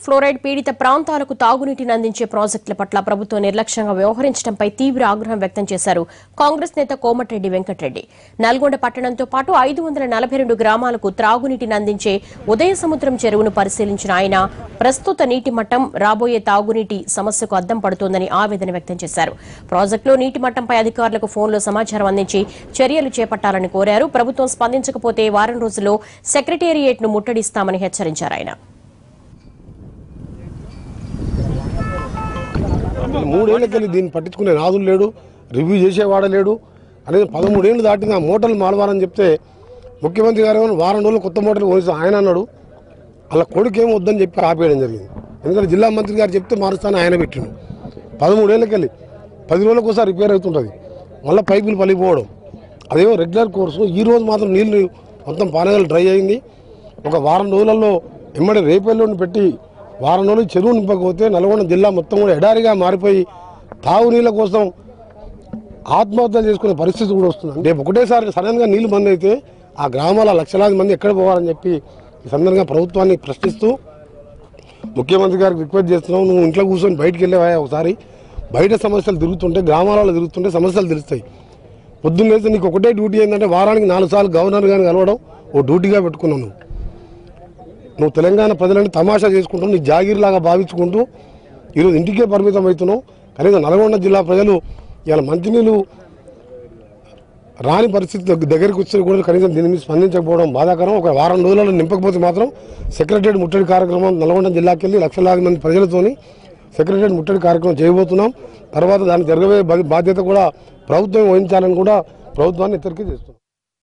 Fluoride పీడిత ప్రాంతాలకు తాగునీటిని అందించే ప్రాజెక్టుల పట్ల ప్రభుత్వం నిర్లక్ష్యంగా వ్యవహరించడంపై తీవ్ర ఆగ్రహం వ్యక్తం చేశారు కాంగ్రెస్ నేత కోమటిరెడ్డి వెంకటరెడ్డి. నల్గొండ పట్టణంతో పాటు 542 గ్రామాలకు త్రాగునీటిని అందించే ఉదయసముద్రం చెరువును పరిశీలించిన ఆయన ప్రస్తుత నీటి మట్టం రాబోయే తాగునీటి సమస్యకు అద్దం పడుతోందని ఆవేదన వ్యక్తం చేశారు. ప్రాజెక్టులో నీటి మట్టంపై అధికారులకు ఫోన్లో సమాచారం అందించి చర్యలు చేపట్టాలని కోరారు. ప్రభుత్వం స్పందించకపోతే వారం రోజుల్లో సెక్రటేరియట్ను ముట్టడిస్తామని హెచ్చరించారు ఆయన. 3 ఏళ్లకెళ్ళి దీన్ని పట్టించుకునే నాదులు లేడు, రివ్యూ చేసేవాడ లేడు అనేది 13 ఏళ్ళు దాటిన మోటార్లు మారవాలని చెప్తే ముఖ్యమంత్రి గారు వారం రోజులు కొత్త మోటార్లు కొనిస్తాను ఆయన అన్నాడు. అలా కొడుకేమో వద్దని చెప్పి ఆపేయడం జరిగింది. ఎందుకంటే జిల్లా మంత్రి గారు చెప్తే మారుస్తాను ఆయన పెట్టిండు. 13 ఏళ్ళకెళ్ళి 10 రోజులకు ఒకసారి రిపేర్ అవుతుంటుంది, మళ్ళీ పైపులు పలిపోవడం అదేమో రెగ్యులర్ కోర్సు. ఈ రోజు మాత్రం నీళ్లు మొత్తం పానగలు డ్రై అయింది. ఒక వారం రోజులలో ఎమ్మడి రేపల్లోని పెట్టి వారం రోజులు చెరువు నింపకపోతే నల్గొండ జిల్లా మొత్తం కూడా ఎడారిగా మారిపోయి తాగునీళ్ళ కోసం ఆత్మహత్యలు చేసుకునే పరిస్థితి కూడా వస్తుంది. రేపు ఒకటేసారి సడన్గా నీళ్లు బంద్ అయితే ఆ గ్రామాల లక్షలాది మంది ఎక్కడ పోవాలని చెప్పి ఈ సందర్భంగా ప్రభుత్వాన్ని ప్రశ్నిస్తూ ముఖ్యమంత్రి గారికి రిక్వెస్ట్ చేస్తున్నాం. నువ్వు ఇంట్లో కూర్చొని బయటికి వెళ్ళేవా ఒకసారి, బయట సమస్యలు తిరుగుతుంటే గ్రామాలలో తిరుగుతుంటే సమస్యలు తెలుస్తాయి. పొద్దున్న లేస్తే నీకు ఒకటే డ్యూటీ ఏంటంటే వారానికి 4 సార్లు గవర్నర్ గారిని కలవడం ఓ డ్యూటీగా పెట్టుకున్నావు. నువ్వు తెలంగాణ ప్రజలని తమాషా చేసుకుంటూ నీ జాగీర్లాగా భావించుకుంటూ ఈరోజు ఇంటికే పరిమితం అవుతున్నావు. కనీసం నల్గొండ జిల్లా ప్రజలు ఇవాళ మంచినీళ్ళు రాని పరిస్థితి దగ్గరికి వచ్చే కూడా కనీసం దీని మీద స్పందించకపోవడం బాధాకరం. ఒక వారం రోజులలో నింపకపోతే మాత్రం సెక్రటేరియట్ ముట్టడి కార్యక్రమం నల్గొండ జిల్లాకి వెళ్ళి లక్షలాది మంది ప్రజలతోని సెక్రటేరియట్ ముట్టడి కార్యక్రమం చేయబోతున్నాం. తర్వాత దాన్ని జరగబోయే బాధ్యత కూడా ప్రభుత్వం వహించాలని కూడా ప్రభుత్వాన్ని హెచ్చరిక చేస్తున్నాం.